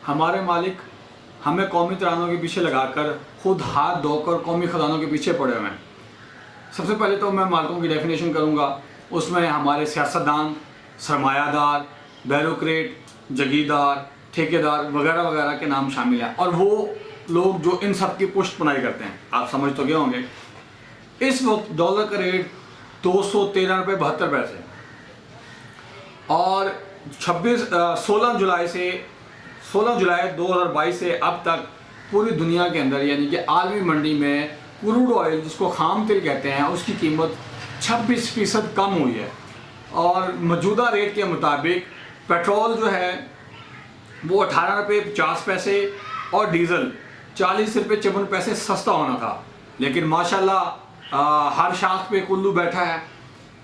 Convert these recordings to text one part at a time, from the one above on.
हमारे मालिक हमें कौमी तरानों के पीछे लगाकर खुद हाथ धोकर कौमी खजानों के पीछे पड़े हुए हैं। सबसे पहले तो मैं मालिकों की डेफिनेशन करूँगा, उसमें हमारे सियासतदान, सरमायादार, ब्यूरोक्रेट, जगीरदार, ठेकेदार वगैरह वगैरह के नाम शामिल हैं। और वो लोग जो इन सब की पुष्ट पुनाई करते हैं, आप समझ तो गए होंगे। इस वक्त डॉलर का रेट 213 रुपये 72 पैसे और 16 जुलाई 2022 से अब तक पूरी दुनिया के अंदर यानी कि आलमी मंडी में क्रूड ऑयल जिसको खाम तेल कहते हैं उसकी कीमत 26% कम हुई है। और मौजूदा रेट के मुताबिक पेट्रोल जो है वो 18 रुपये 50 पैसे और डीज़ल 40 रुपये 54 पैसे सस्ता होना था। लेकिन माशाल्लाह हर शाख पे कुल्लू बैठा है,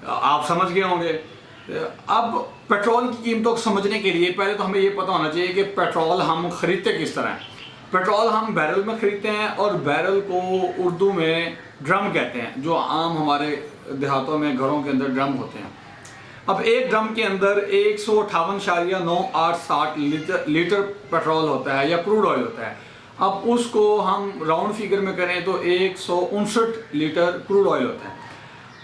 आप समझ गए होंगे। अब पेट्रोल की कीमतों को समझने के लिए पहले तो हमें ये पता होना चाहिए कि पेट्रोल हम ख़रीदते किस तरह हैं। पेट्रोल हम बैरल में ख़रीदते हैं और बैरल को उर्दू में ड्रम कहते हैं, जो आम हमारे देहातों में घरों के अंदर ड्रम होते हैं। अब एक ड्रम के अंदर 158.98 लीटर पेट्रोल होता है या क्रूड ऑयल होता है। अब उसको हम राउंड फिगर में करें तो 159 लीटर क्रूड ऑयल होता है।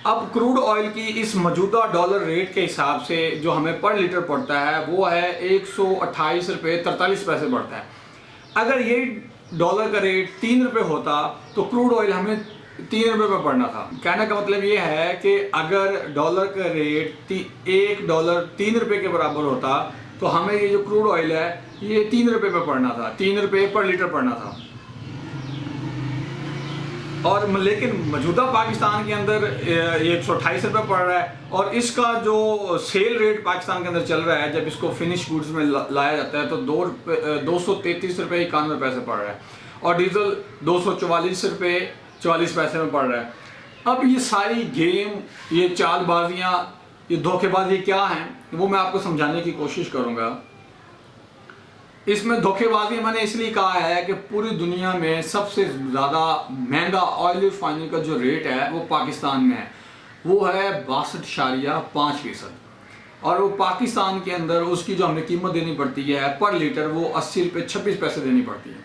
अब क्रूड ऑयल की इस मौजूदा डॉलर रेट के हिसाब से जो हमें पर लीटर पड़ता है वो है 128 रुपये 43 पैसे पड़ता है। अगर ये डॉलर का रेट 3 रुपये होता तो क्रूड ऑयल हमें 3 रुपये में पड़ना था। कहने का मतलब ये है कि अगर डॉलर का रेट $1 3 रुपये के बराबर होता तो हमें ये जो क्रूड ऑयल है ये 3 रुपये में पड़ना था, 3 रुपये पर लीटर पड़ना था। और लेकिन मौजूदा पाकिस्तान के अंदर 128 रुपये पड़ रहा है और इसका जो सेल रेट पाकिस्तान के अंदर चल रहा है, जब इसको फिनिश गुड्स में लाया जाता है तो 233 रुपये 91 पैसे पड़ रहा है और डीजल 244 रुपये 44 पैसे में पड़ रहा है। अब ये सारी गेम, ये चालबाजियाँ, ये धोखेबाजी क्या हैं वो मैं आपको समझाने की कोशिश करूँगा। इसमें धोखेबाजी मैंने इसलिए कहा है कि पूरी दुनिया में सबसे ज़्यादा महंगा ऑयल रिफाइनरी का जो रेट है वो पाकिस्तान में है, वो है 62.5%। और वो पाकिस्तान के अंदर उसकी जो हमें कीमत देनी पड़ती है पर लीटर वो 80 रुपये 26 पैसे देनी पड़ती है।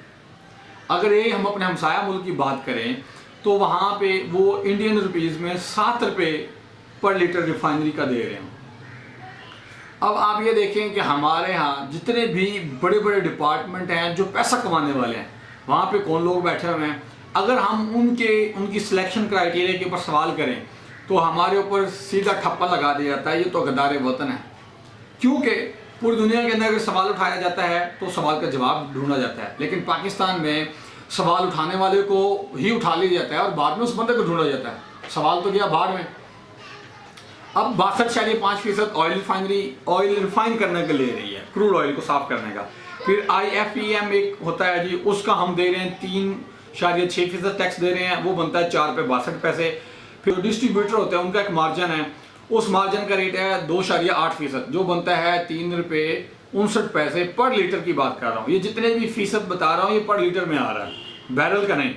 अगर ये हम अपने हमसाया मुल्क की बात करें तो वहाँ पे वो इंडियन रुपीज़ में 7 रुपये पर लीटर रिफाइनरी का दे रहे हैं। अब आप ये देखें कि हमारे यहाँ जितने भी बड़े बड़े डिपार्टमेंट हैं जो पैसा कमाने वाले हैं, वहाँ पे कौन लोग बैठे हुए हैं। अगर हम उनकी सिलेक्शन क्राइटेरिया के ऊपर सवाल करें तो हमारे ऊपर सीधा ठप्पा लगा दिया जाता है, ये तो गद्दार वतन है। क्योंकि पूरी दुनिया के अंदर अगर सवाल उठाया जाता है तो सवाल का जवाब ढूंढा जाता है, लेकिन पाकिस्तान में सवाल उठाने वाले को ही उठा लिया जाता है और बाद में उस बंदे को ढूंढा जाता है। सवाल तो गया बाढ़ में। अब 62.5% ऑयल रिफाइन करने के ले रही है, क्रूड ऑयल को साफ करने का। फिर IFEM एक होता है जी, उसका हम दे रहे हैं 3.6% टैक्स दे रहे हैं, वो बनता है 4 रुपये 62 पैसे। फिर डिस्ट्रीब्यूटर होता है, उनका एक मार्जिन है, उस मार्जिन का रेट है 2.8%, जो बनता है 3 रुपये 59 पैसे पर लीटर की बात कर रहा हूँ। ये जितने भी फीसद बता रहा हूँ ये पर लीटर में आ रहा है, बैरल का नहीं।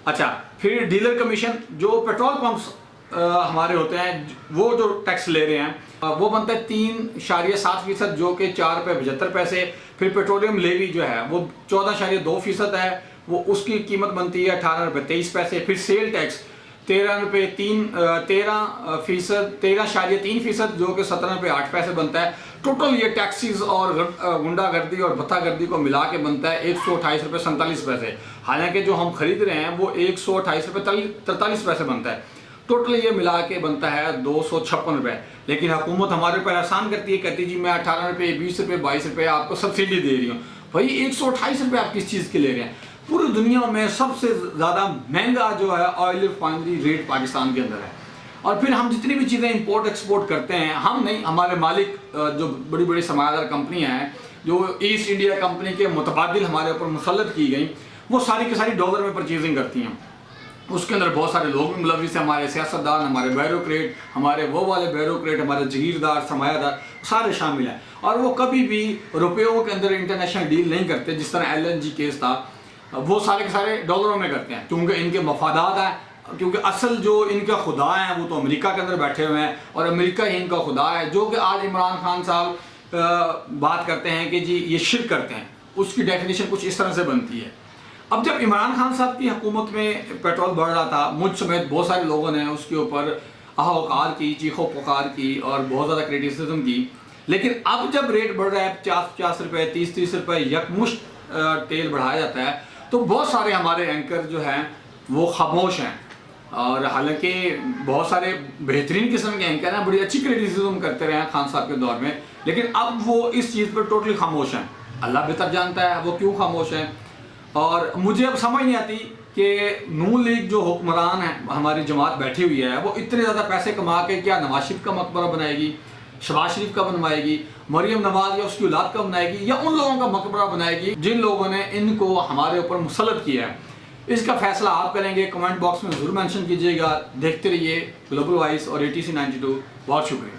अच्छा, फिर डीलर कमीशन जो पेट्रोल पंप्स हमारे होते हैं वो जो टैक्स ले रहे हैं वो बनता है 3.7%, जो कि 4 रुपये 75 पैसे। फिर पेट्रोलियम लेवी जो है वो 14.2% है, वो उसकी कीमत बनती है 18 रुपये 23 पैसे। फिर सेल टैक्स 13.3%, जो कि 17 रुपये 8 पैसे बनता है। टोटल ये टैक्सीज और गुंडागर्दी और भत्तागर्दी को मिला के बनता है 128 रुपये 47 पैसे। हालांकि जो हम खरीद रहे हैं वो 128 रुपये 43 पैसे बनता है। टोटल ये मिला के बनता है 256 रुपये। लेकिन हुकूमत हमारे ऊपर एहसान करती है, कहती जी मैं 18 रुपये 20 रुपये 22 रुपये आपको सब्सिडी दे रही हूँ। भाई 128 रुपये आप किस चीज़ के ले रहे हैं? पूरी दुनिया में सबसे ज़्यादा महंगा जो है ऑयल रिफाइनरी रेट पाकिस्तान के अंदर है। और फिर हम जितनी भी चीज़ें इंपोर्ट एक्सपोर्ट करते हैं, हम नहीं, हमारे मालिक जो बड़ी बड़ी सरमायादार कंपनियाँ हैं जो ईस्ट इंडिया कंपनी के मुतबादिल हमारे ऊपर मुसल्लत की गई, वो सारी की सारी डॉलर में परचेजिंग करती हैं। उसके अंदर बहुत सारे लोग भी मुलविस हैं, हमारे सियासतदान, हमारे ब्यूरोक्रेट, हमारे वो वाले ब्यूरोक्रेट, हमारे जगीरदार, सरमायादार सारे शामिल हैं। और वो कभी भी रुपयों के अंदर इंटरनेशनल डील नहीं करते, जिस तरह LNG केस था, वो सारे के सारे डॉलरों में करते हैं क्योंकि इनके मफादात हैं। क्योंकि असल जो इनका खुदा है वो तो अमेरिका के अंदर बैठे हुए हैं और अमेरिका ही इनका खुदा है। जो कि आज इमरान खान साहब बात करते हैं कि जी ये शिर्क करते हैं, उसकी डेफिनेशन कुछ इस तरह से बनती है। अब जब इमरान खान साहब की हुकूमत में पेट्रोल बढ़ रहा था, मुझ समेत बहुत सारे लोगों ने उसके ऊपर आहोकार की, चीखो पुकार की और बहुत ज़्यादा क्रिटिसिज्म की। लेकिन अब जब रेट बढ़ रहा है 50-50 रुपये, 30-30 रुपये यकमुश्त तेल बढ़ाया जाता है, तो बहुत सारे हमारे एंकर जो हैं वो खामोश हैं। और हालांकि बहुत सारे बेहतरीन किस्म के एंकर हैं, बड़ी अच्छी क्रिटिसिज्म करते रहे हैं खान साहब के दौर में, लेकिन अब वो इस चीज़ पर टोटली खामोश हैं। अल्लाह बेहतर जानता है वो क्यों खामोश हैं। और मुझे अब समझ नहीं आती कि नून लीग जो हुक्मरान है, हमारी जमात बैठी हुई है, वो इतने ज़्यादा पैसे कमा के क्या नवाज शरीफ का मकबरा बनाएगी, शहबाज शरीफ का बनवाएगी, मरियम नवाज या उसकी औलाद का बनाएगी, या उन लोगों का मकबरा बनाएगी जिन लोगों ने इनको हमारे ऊपर मुसल्लत किया है। इसका फैसला आप करेंगे। कमेंट बॉक्स में ज़रूर मेंशन कीजिएगा। देखते रहिए ग्लोबल वॉइस और ATC 92। बहुत शुक्रिया।